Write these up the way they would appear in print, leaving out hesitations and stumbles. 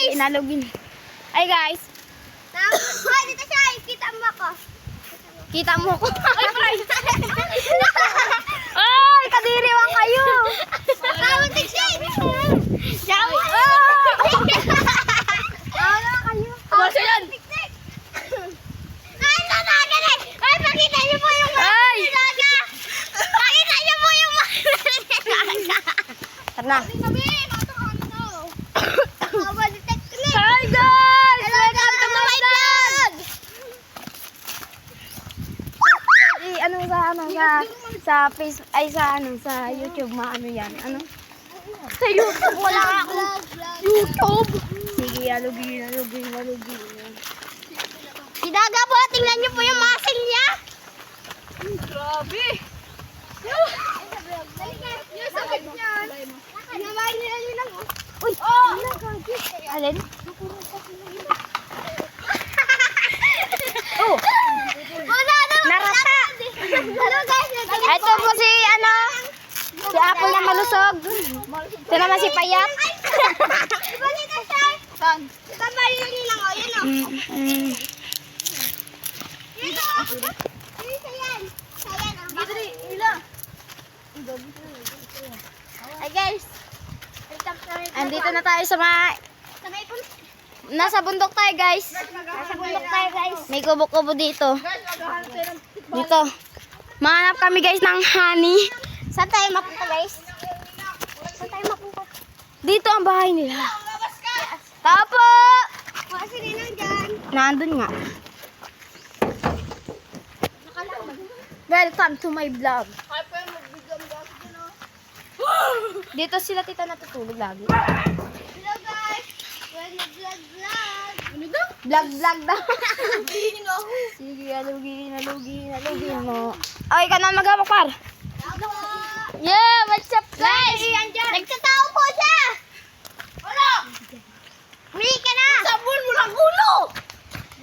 guys! Inalugin. Ay guys. Hoy, dito siya. Kita mo ako. Kita mo ko. Ay, kadiriwang kayo. Tawag siya. Jawa. Kumasa yan. Ay, tatagan eh. Ay, pakita niyo po yung Ay. nilaga. Pakita niyo po yung nilaga. Tara na. Sabi, matuhan to. Hi guys! Welcome to my vlog! Sa Facebook ay sa YouTube maano yan. Ano? Sa YouTube wala ako. YouTube. Sige, alugin. Si Daga po, tingnan niyo po yung muscle niya. Grabe. Yung sakit niyan. Namahin nila yun lang. Uy! Alin? Oh! Narata! Hello guys. Ito po si si Apple na malusog. Ito naman si Payat. Balita siya. Tabayin niyo lang. O, yun o. Yun o. Isa yan. Ay guys. Andito na tayo sa nasa bundok tayo guys. Nasa bundok tayo guys. May kubo-kubo dito. Dito. Mahanap kami guys ng honey. Saan tayo mapunta guys? Dito ang bahay nila. Tapo! Kasi ninang dyan. Nandun nga. Welcome to my vlog. Dito sila tita natutulog lagi. Hello guys. We're nag-vlog. Vlog daw. Sige, alugin mo. Okay ka na mag-amok par. Yeah, what's up guys? Nagtatao po siya. Wala. Uwi ka na. Sabon mo lang ulo.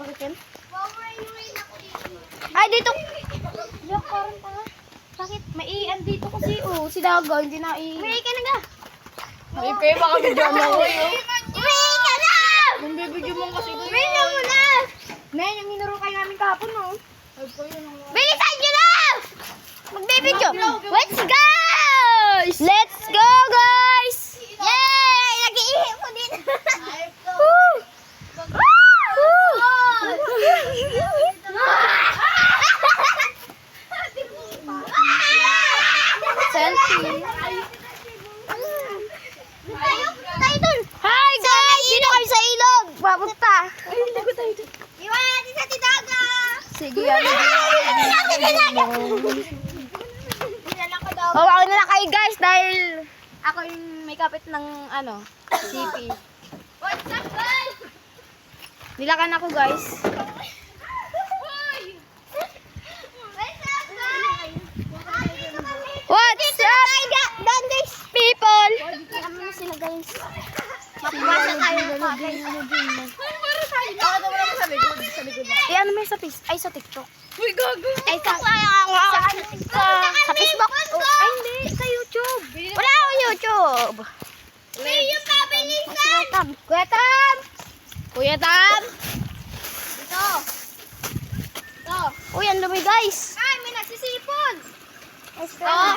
Bakit yan? Power-in-win ako dito. Ay, dito. Diyak, parang tanga. Bakit? Maian dito kasi. Oh, si Daga, hindi na Uwi ka na ga. Ay, kayo baka bigyan mo ako yun. Uwi ka na. Nambibigyan mo kasi ko. Uwi na muna. Men, yung minuro kayo namin kahapon, no? Bilisan nyo na. Magbibidyo. Let's go. Let's go, guys! Yay! Nag-iihip ko din. Woo! Selfie. Tayo dun. Hi, guys! Dito kami sa ilog. Papunta. Iwan natin sa Tidaga. Sige, Hawakan na lang kayo, guys, dahil ako yung may kapit ng, CP. What's up, guys? Nilakan ako, guys. What's up, people? Sila guys. Mapapasa tayo ng ano may sa sa TikTok. Uy, gago. Ay, sa Facebook. Oh, ay, hindi. Sa YouTube. Wala akong YouTube. May yung pabilisan. Kuya Tam. Kuya Tam. Ito. Ito. Uy, ang dumi, guys. Ay, may nagsisipon. Oh.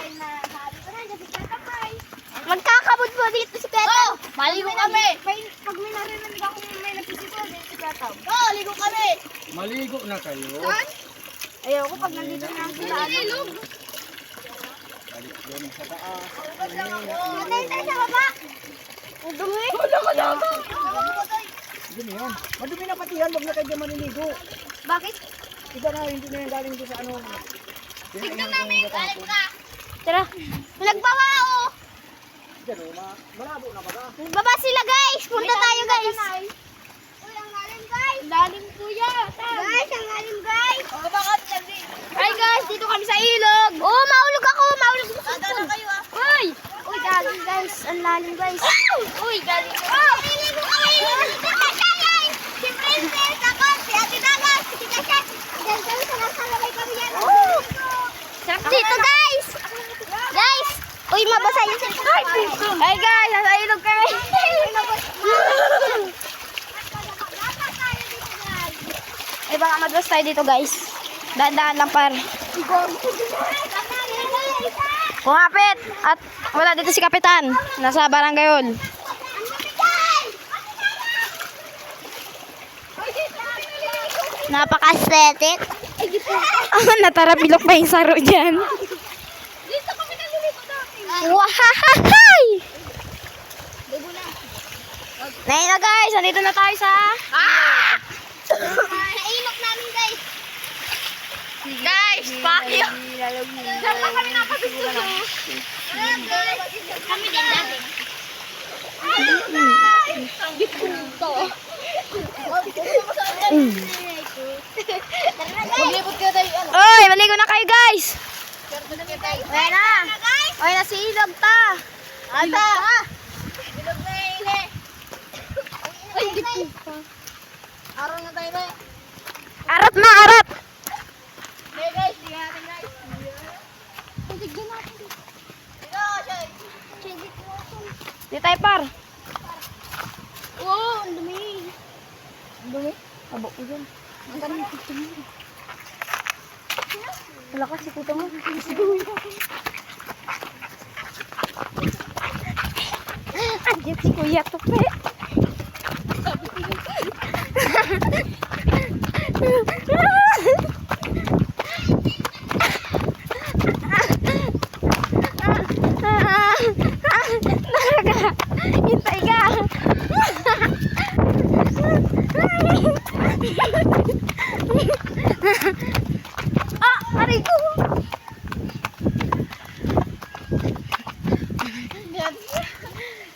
Magkakabot po dito si Kuya Tam. Maligo kami. Pag may narinig ako may nagsisipon dito si Kuya Tam. Ligo kami. Maligo na kayo. Ayoko pag nandito na ang sila. Balik doon sa taas. Matay tayo sa baba. Ang dumi. Dumi yan. Madumi na pati yan. Huwag na kayo dyan maniligo. Bakit? Iba na, hindi na yan galing doon sa ano. Tignan namin. Galing ka. Tara. Nagbawa oh. Diyan o, malabo na ba? Baba sila, guys. Punta tayo, guys. Uy, ang lalim guys. Lalim, kuya. Guys, ang lalim guys. Ay, guys. Dito kami sa ilog. Oh, maulog ako. Tara kayo ah. Uy. Uy, galing, guys. Ang lalim, guys. Uy, galing. Naliligo kami. Guys, si Princess, ako, si Ate Daga, si Tita Chat. Diyan kami sa nasalabay kami yan. Sarap dito, guys. Guys. Uy, mabasa yung Ay, guys. Nasa ilog kami. baka madulas tayo dito guys. Daan-daan lang par. Kumapit! At wala dito si Kapitan. Nasa barangay hall. Napaka-aesthetic. Natarapilok pa yung saro dyan. Dito kami naliligo dati. Wahahahay! Dugo na. Ngayon na guys, nandito na tayo sa... Nainok namin guys. Guys, fuck you. Diyan pa kami nakapisuso. Kami din dati. Ang bipunto. Maglibot ka tayo. Oy, maligo na kayo guys! Ayan na. Oy, nasa ilog ta! Ata. Ilog na ile. Ay, bipunto. Araw na tayo ba? Arat na, arat! Hey guys, tingnan natin guys. Tignan natin. Dito, Shay. Shay, dito natin. Di tayo par. Wow, ang dumi. Ang dumi? Abo ko dyan. Ang dami ng tito mo. Wala ka si tito mo. Andiyan si Kuya Tupe. Naraga. Hintay ka. Aray ko.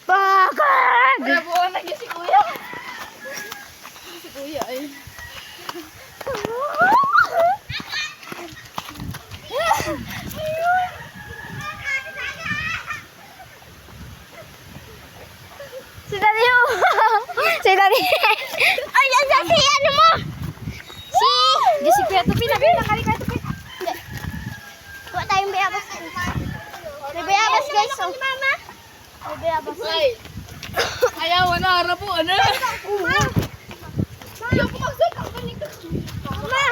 Bakag! Nabuhan na niya si Kuya. Si Kuya ay. Si Daniel! Si Daniel! Ay, yan si ano mo? Si... Di si Kuya Tupi. Nabi na kali Kuya Tupi. Kuha tayong bayabas. May bayabas guys. So. Mama. May bayabas. Ayaw, na harap po. Ano? Ayaw ko mag-set up. Mama.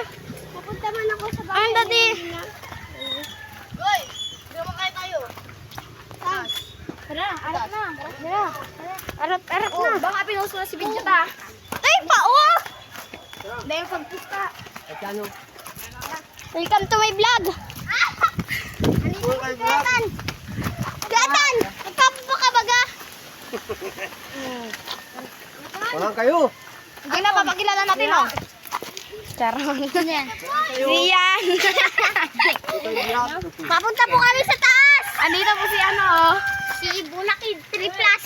Papunta man ako sa bahay. Ang dati. Hoy. Kumakain tayo. Tara, arat na. Tara. Arat na. Baka pinuso na si Bidyo ta. Ay, pao! Dahil pagpusta. Kano? Welcome to my vlog. Gatan! Gatan! Nagpapo ka baga? Walang kayo. Hindi na, papakilala natin oh. Charon. Yan. Siyan. Papunta po kami sa taas! Andito po si ano oh. Si Bunakid 3 Plus.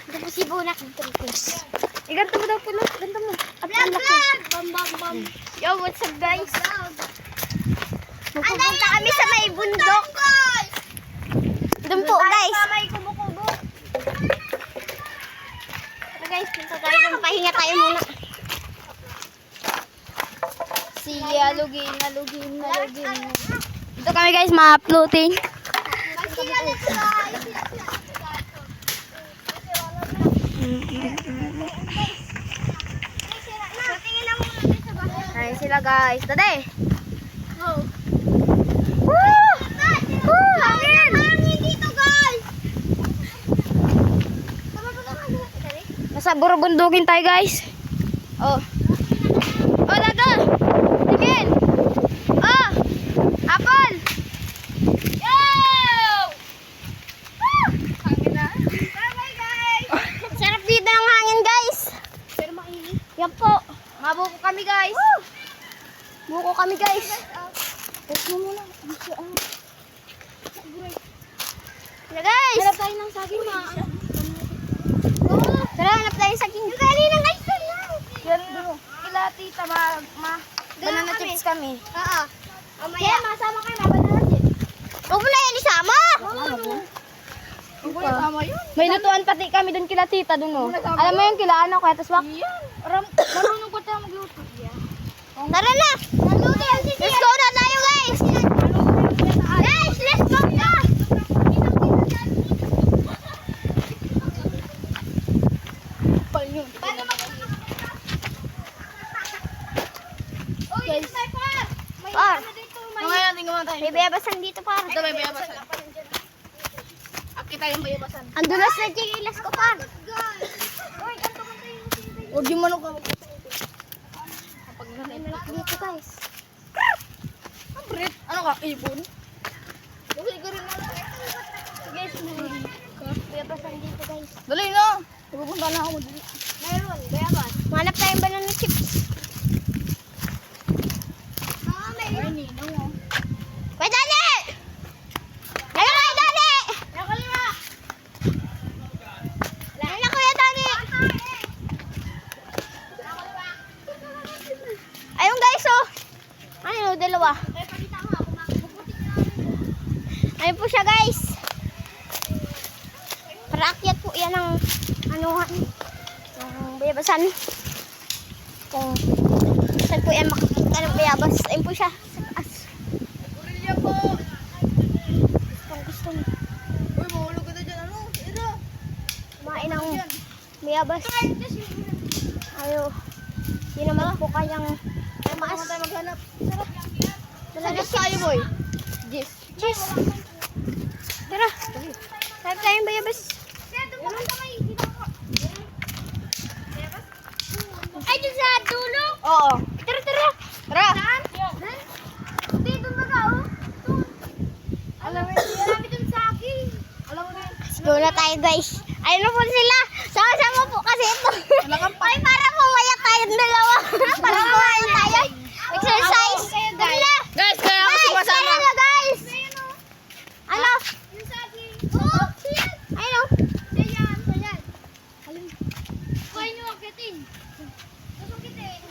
Ito po si Bunakid 3 Plus. Iganto mo daw po. Ganto mo. Vlog, vlog! Bam, bam, bam. Yo, what's up guys? Pupunta kami sa may bundok. Doon po guys. May kumukubo. So guys, punta tayo doon. Pahinga tayo muna. Lugin na. Dito kami guys, ma-uploading. Ayun sila guys. Dade! Hangin dito guys. Nasa burubundukin tayo guys. Oh. Oh, daga! Tingin! Oh! Apple! Yo! Hangin na. Bye guys. Sarap dito ng hangin guys. Pero mainit. Yan po. Mabuko kami guys. Buko kami guys. Test mo muna. Tara guys. Hanap tayo ng saging ma. Tara, hanap tayo sa king. Yung kanina guys. Yan bro. Kila tita banana chips kami. Oo. Kaya masama kayo na banana chips. Huwag mo na yan isama. May lutuan pati kami doon kila tita doon oh. Alam mo yung kila ano kaya taswak? Marunong ko tayo magluto. Tara na. Let's go na tayo guys. Guys, let's go na. Par, Ngayon natin gumatay. may bayabasan dito, par. Ito may bayabasan. Akita yung bayabasan. Ang dulas na chikilas ko, par. Huwag yung manok ka. May malaki dito, guys. Brit, ano ka? Ibon? Dali ka rin na. Guys, may bayabasan dito, guys. Dali na. Pupunta na ako. Dali. Mayroon, bayabas. Manap tayong banana chips. Ay, ninong mo. Kuya Dani! Ano, Kuya Dani? Nakalima. Ano, Kuya Dani? Ayun, guys, oh. Ano, dalawa. Ayun po siya, guys. Parakyat po yan ng anuhan. Ng bayabasan. Kung saan po yan makakita ng bayabas. Ayun po siya. Sa taas. Kurilya po. Kung gusto mo Uy, mahulog ka na dyan. Ano? Ito. kumain ng bayabas. Ayo. Hindi naman po kayang tumaas. Tayo maghanap. Sarap. Talaga Tayo, boy. Yes. cheese. Tara. Sarap tayong bayabas. Ay, dun sa dulo. Oo. Tara, tara. Tara. Dito ba ka, oh? Alam mo Marami dun sa akin. Alam mo rin. Let's go na tayo, guys. Ayun na po sila. Sama-sama po kasi ito. Ay, para pumaya tayong dalawa. Para pumaya tayo. Exercise. Dali na. Guys, kaya ako Guys, sumasama. tara na, guys. Ano? Oh, ayun, oh.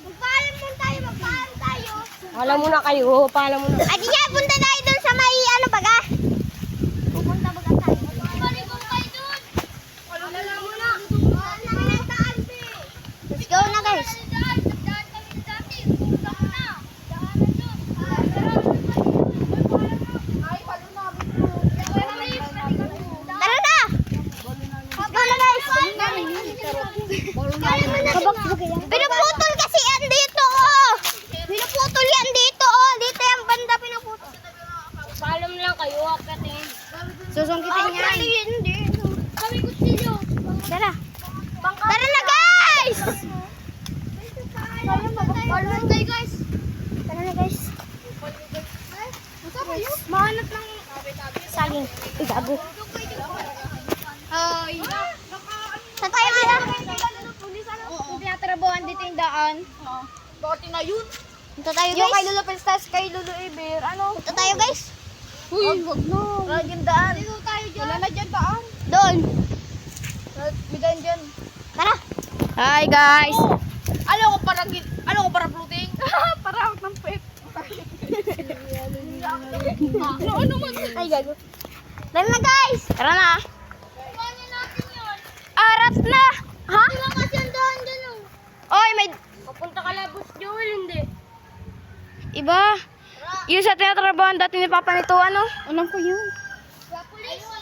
Magpaalam tayo. Paalam muna kayo. Paalam muna. At yan, punta tayo dun sa may ano baga. Pupunta baga tayo. Baligong tayo dun. Let's go na, guys. Tara na. Let's go na, guys. Pinuputol kasi yan dito, oh. Pinuputol yan dito, oh. Dito yung banda pinuputol. Paalam lang kayo. Akatin. Susungkitin niya. Hindi. Kami kutsilyo. Tara. Tara na, guys! Tara na, guys. Mahanap ng saging. Ay, gago. Hi. Saan tayo, Mila? Tinatrabuhan dito yung daan. Bakit na yun? Punta tayo, Yung kay guys. Lolo Pistas, kay Lolo Iber. Ano? Punta tayo, guys. Uy, wag na. Wala dyan daan. Wala na dyan daan. Doon. May daan dyan. Tara. Hi guys. Ano ko para floating? Para out ng pet. Ano man? Ay, gago. Tara na, guys. Tara na. Arat na. Ha? Kasi ang daan dyan, oh. Oy, may... Papunta ka labos, Joel, hindi. Iba. Yung sa tinatrabahan dati ni Papa nito, ano? Alam ko yun.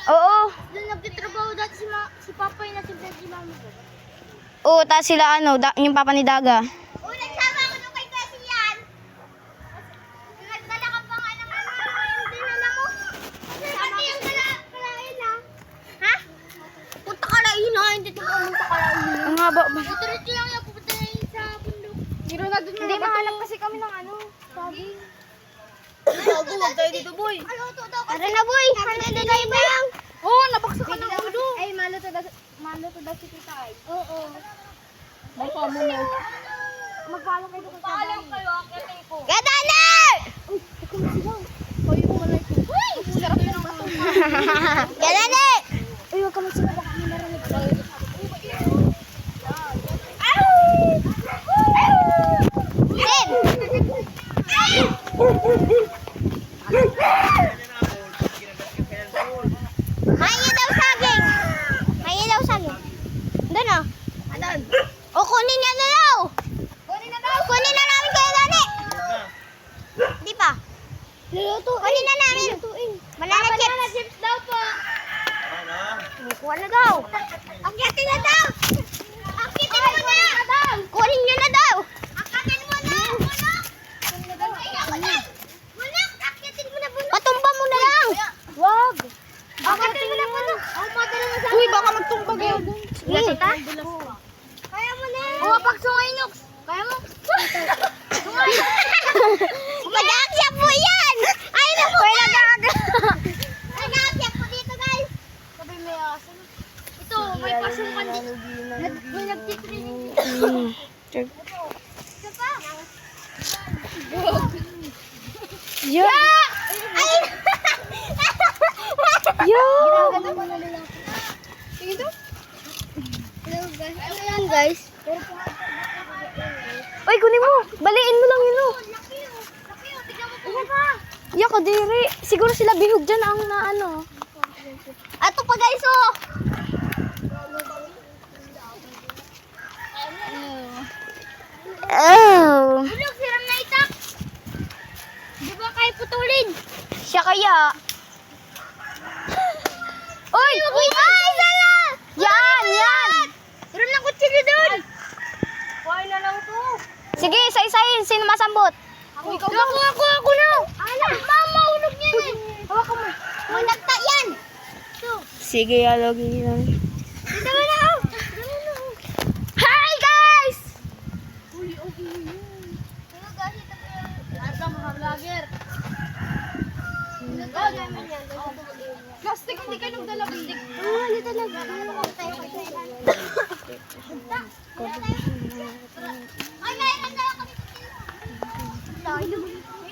Oo. Doon nagtitrabaho dati si Papa yung nasimple si Mama ko. Oo, tapos sila, ano, yung Papa ni Daga. Uy, nagsama ako nung kay Cassie yan. Nagdala ka pa nga ng ano, yung dinala mo. Pati yung kalain na. Ha? Punta ka na ina, hindi ito pumunta ka na ina. Ang haba ba? Diretso lang yung pupunta na yun sa bundok. Pero na doon Hindi, mahanap kasi kami ng ano. Sabi. Bago, wag tayo dito, boy. Tara na, boy. Ano na tayo ba lang? Oo, nabaksak ka ng ulo. Ay, maluto daw si Tita Ay. Oo. Baka mo na. Magpaalam kayo kung Paalam kayo, akitin ko. Gadana! Hoy, umalay ko. Uy! Sarap yun ang bato. Gadana! Uy, huwag ka magsigaw. Baka may narinig ko. Mahingi daw saging. Mahingi daw saging. Doon, oh. Adan? O, kunin niya na daw. Kunin na namin kayo, Dani. Di pa. Kunin na namin. Banana chips. daw po. Kuha na daw. Akitin na daw. Akitin mo na. Kunin niyo na daw. Akatin mo na. Ano? Ay, ako na. Tumapak sungay, Nox. Kaya mo? Sungay. Mag-aakyat po yan! Ay, naku! May Nag-aakyat po dito, guys. Sabi may aso. Ito, may pasukan dito. May nagtitraining dito. Ito pa. Yeah! Ay! Yeah! Ginagano ko na nila. Tingin to? Hello, guys. Ano yan, guys? Uy, kunin mo! Baliin mo lang yun, oh. Laki oh. Laki oh. Tignan mo po. Pa. Yak, kadiri. Siguro sila bihog dyan ang naano. Ato pa, guys, oh. Oh! Bulog, siram na itak. Di ba kayo putulin? Siya kaya. Uy! Ay, sala! Yan! Yan! Meron ng kutsilyo doon. Kuhain na lang to. Sige, isa-isahin. Sino masambot? Ako na. Ala, mama, ulog niyan eh. Hawakan mo. Managta yan. Ito. Sige, alogin lang. Dito mo na ako. Hi, guys! Hello, guys. Ito po yung... Lahat lang mga vlogger. Plastic, hindi kayo nagdala plastic. Oo, dito na. Ay, mayroon na kami.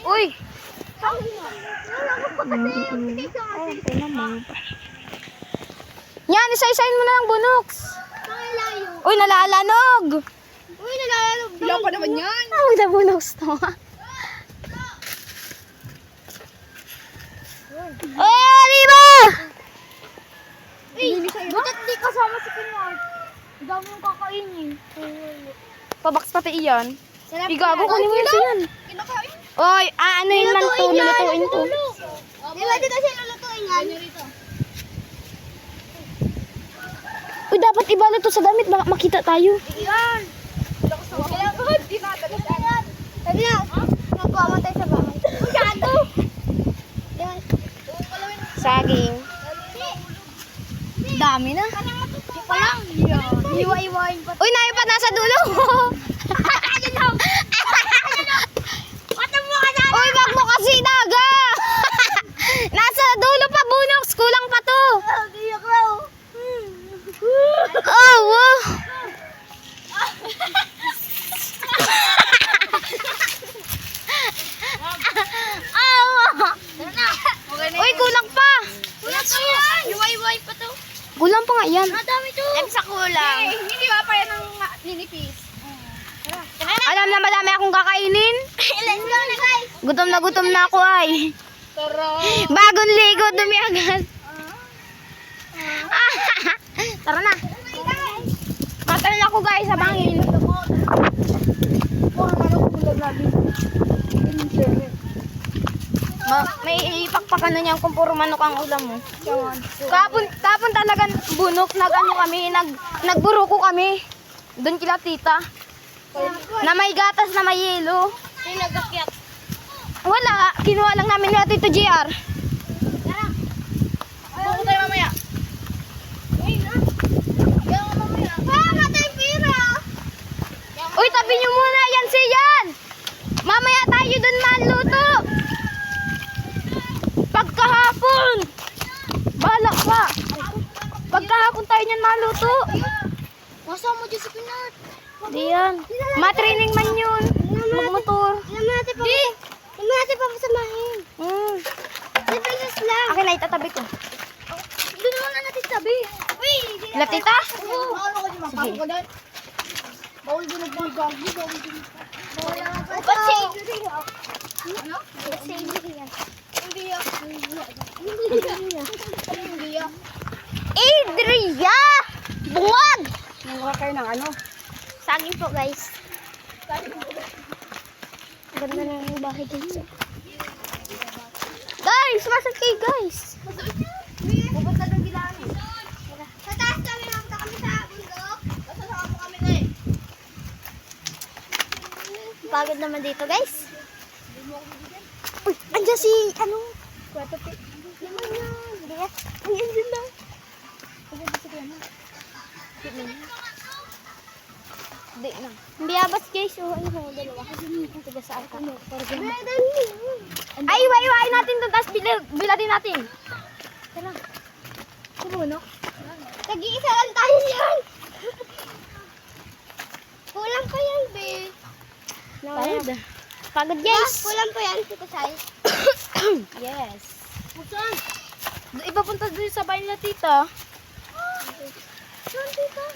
Uy! Ito naman. Yan, isa-isahin mo na lang bunoks. layo. Uy, nalalanog! Uy, nalalog. Ilang pa naman yan. Tawag na bunoks to. Oh, lima! Bakit di kasama si Pinard? Ang dami yung kakainin. Pabaks pati iyan. Sarap Igago ko ni Mercy yan. Kinakain? Oy, ano yun man to? Lulutuin to. Di ba dito siya lulutuin yan? Uy, dapat ibalot to sa damit. Baka makita tayo. Yan. Kailangan dinadala yan. Sabi na, magpamatay sa bahay. Masyado. Yan. Saging. Dami na. Di pa lang. Hiwa-hiwain pa. Uy, nayo pa nasa dulo. Ayun lang. Patang mo ka na. Uy, wag mo kasi naga. Nasa dulo pa, bunoks. Kulang pa to. Iyak raw. Oh, wow. Uy, kulang pa. Wala pa yan. Hiwa-hiwain pa to. Kulang pa nga yan. Madami to. Sa kulang. Hindi ba pa yan ang ninipis? Alam na madami akong kakainin. Let's go na, guys. Gutom na ako ay. Tara. Bagong ligo, dumi agad. Tara na. Matal na ako guys sa bangin. May ipakpakan na niyan kung puro manok ang ulam mo. Kapon talagang bunok, nagburuko kami. Doon kila tita. Na may gatas na may yelo. Sino nag-akyat? Wala, kinuha lang namin ni Tito JR. Buko tayo mamaya. Ayun na. Kaya nga mamaya. Matay pira. Uy, tabi nyo muna yan siyan. Mamaya tayo doon manluto. Pagkahapon. Balak pa. Pagkahapon tayo niyan maluto. Masa mo dyan si Pinard? Di yan. Matraining man yun. Magmotor. Ilan mo natin pa. Di. Ilan mo natin pa pasamahin. Lipilis lang. Akin na itatabi ko. Doon muna natin sabi. Uy. Latita? Oo. Ano ko di Sige. mapapag ko doon? Bawal din nagpagagi. Bawal din. Ba't si Adrian? Ano? Ba't si Adrian? Hindi yan. Hindi yan. Adria! Bungwag! Kuha kayo ng ano? Saging po guys. Ganda na yung bahay guys. Guys! Masag kayo guys. Pupunta doon gilaan eh. Sa taas kami, magta kami sa bundok. Kasasama mo kami na eh. Pagod naman dito guys. Uy! Andiyan si ano? Kwato pi. Naman yan. Hindi yan. Ay, andyan lang. Di na. Biyabas guys, oh, ano, dalawa. Tiga sa ako. Ay, Iwain natin doon, tapos bilatin natin. tara. Kubunok. Tag-iisa lang tayo yan. Kulang pa yan, be. Pagod. Pagod guys. Kulang pa yan, Tito Sai. Yes. Iba punta doon sa bahay nila tita. Saan, Tita?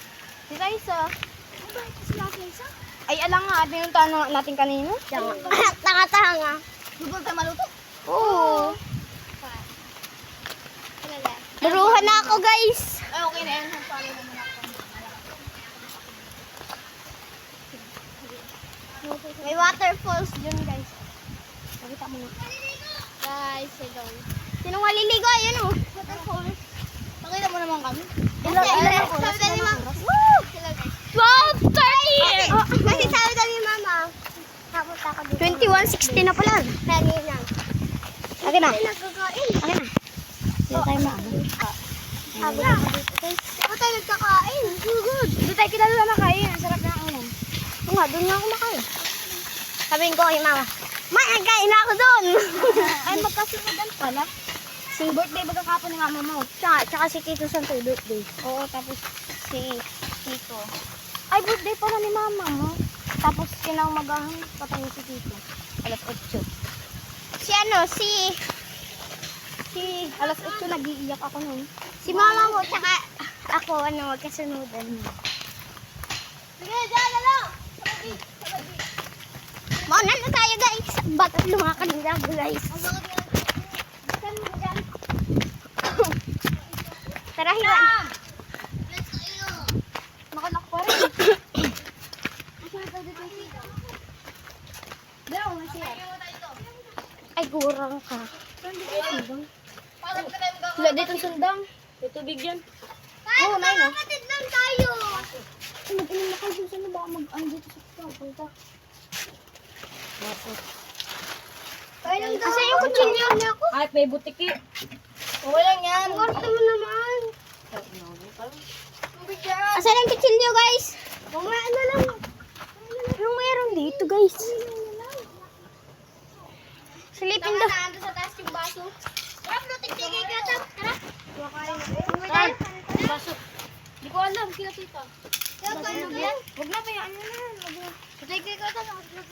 Tita Isa. Ano ba ito sila Isa? Ay, alang nga, pinuntahan natin kanino. Nakatanga. Gusto tayo maluto? Oo. Luruhan na ako, guys. Ay, okay na yan. Follow naman ako. May waterfalls dyan, guys. Pakita mo na. Guys, hello. Sinong maliligo? Ayan, oh. Waterfalls. Pakita mo naman kami. Ilang oras? Sabi ni Mama. Woo! 12:30! Kasi sabi ni Mama. Kapunta ka dito. 21:60 na pala. Kanina. Akin na. Ay, nagkakain. Akin na. Dito tayo maano. Sabi na dito, guys. Ako tayo nagkakain. Good. Dito tayo kilala na kain. Ang sarap na ulam. Oo nga, doon nga ako makain. Sabihin ko kay Mama, kain na ako doon. Ay, magkasunodan pala. Si birthday ba kakapon ni mama mo? Tsaka si Tito Santoy birthday. Oo, tapos Si Tito. ay birthday pala ni mama mo. Tapos kinamagahan patay si Tito. Alas 8. Si Alas 8 nag-iiyak ako nun. Si Mama mo, tsaka ako, magkasunudan. Sige, dyan na lang. Mauna na tayo, guys. Bakit lumakad nila, guys? Tara, hiwan. Nakanak pa rin. Ay, gurang ka. Wala dito sundang. May tubig yan. Oo, may no? Kapatid lang tayo. Mag-inom na kayo. Sino ba mag-ano dito sa punta? Kasi yung kutsilyo niya ako. Ay, may butiki. Okay lang yan. Ang kwarto mo naman. Asan ang kutsilyo, guys? Mamaya na lang. Anong mayroon dito, guys? Silipin daw. Nando sa taas yung baso. Tara, tigtigay ka. Tara. Ay, baso. Di ko alam, kila tita. Kaya kayo na yan. Huwag na, bayaan nyo na yan. Tigtigay ka. Nakatulog.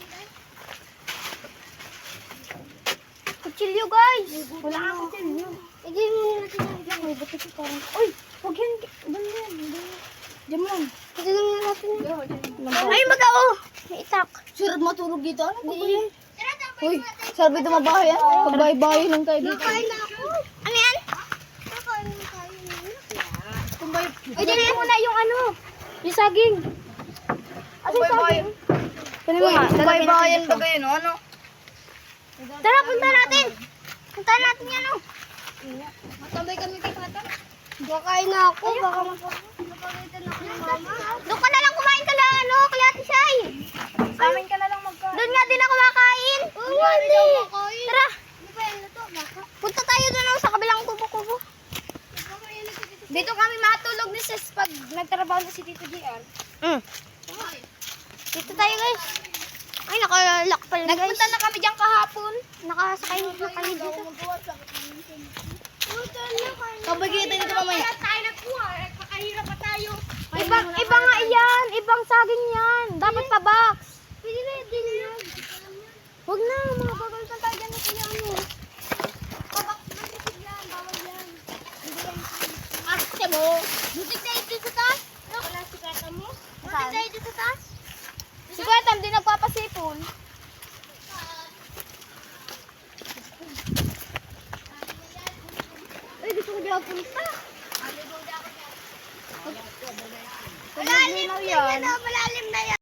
Kutsilyo, guys. Wala nga kutsilyo. Hindi mo nila tinagyan. May butiki parang. Uy, huwag yan. Doon yan. Diyan mo lang. Tignan mo natin. Ay, mag-ao. May itak. Sure, matulog dito. Ano ba yan? Tara, tapos Uy, sabi dumabaho yan. Pagbahay-bahay lang tayo dito. Nakain na ako. Ano yan? Nakain na tayo. Ay, dili mo na yung ano. Yung saging. Ano yung saging? Kunin mo nga. Bayan ba kayo, no? Ano? Tara, punta natin. Punta natin yan, oh. Matambay kami kay Tata. Kakain na ako. Baka mapagalitan ako ng mama. Doon ka na lang kumain ka lang, ano, kay Ate Shai. Sa amin ka na lang magkain. Doon nga din ako makain. Oo, hindi. Tara. Punta tayo doon oh, sa kabilang kubo-kubo. Dito kami matulog ni Sis pag nagtrabaho na si Tito JR. Dito tayo, guys. Ay, nakalak pala, guys. Nagpunta na kami diyan kahapon. Nakasakay na kayo dito. Kabagita dito mamaya. Tayo nagkuha. Nagpakahirap pa tayo. Iba nga yan. Ibang saging yan. Dapat pa box. Pwede na din yan. Huwag na. Mga bagalitan tayo dyan na sila ano. Kabak na yan. Bawal yan. Ate mo. Butik tayo dito sa taas. Wala si kata mo. Butik tayo dito sa taas. Si Kuya di nagpapasipon. Ay, gusto ko dyan punta. Malalim na yan. Malalim na yan.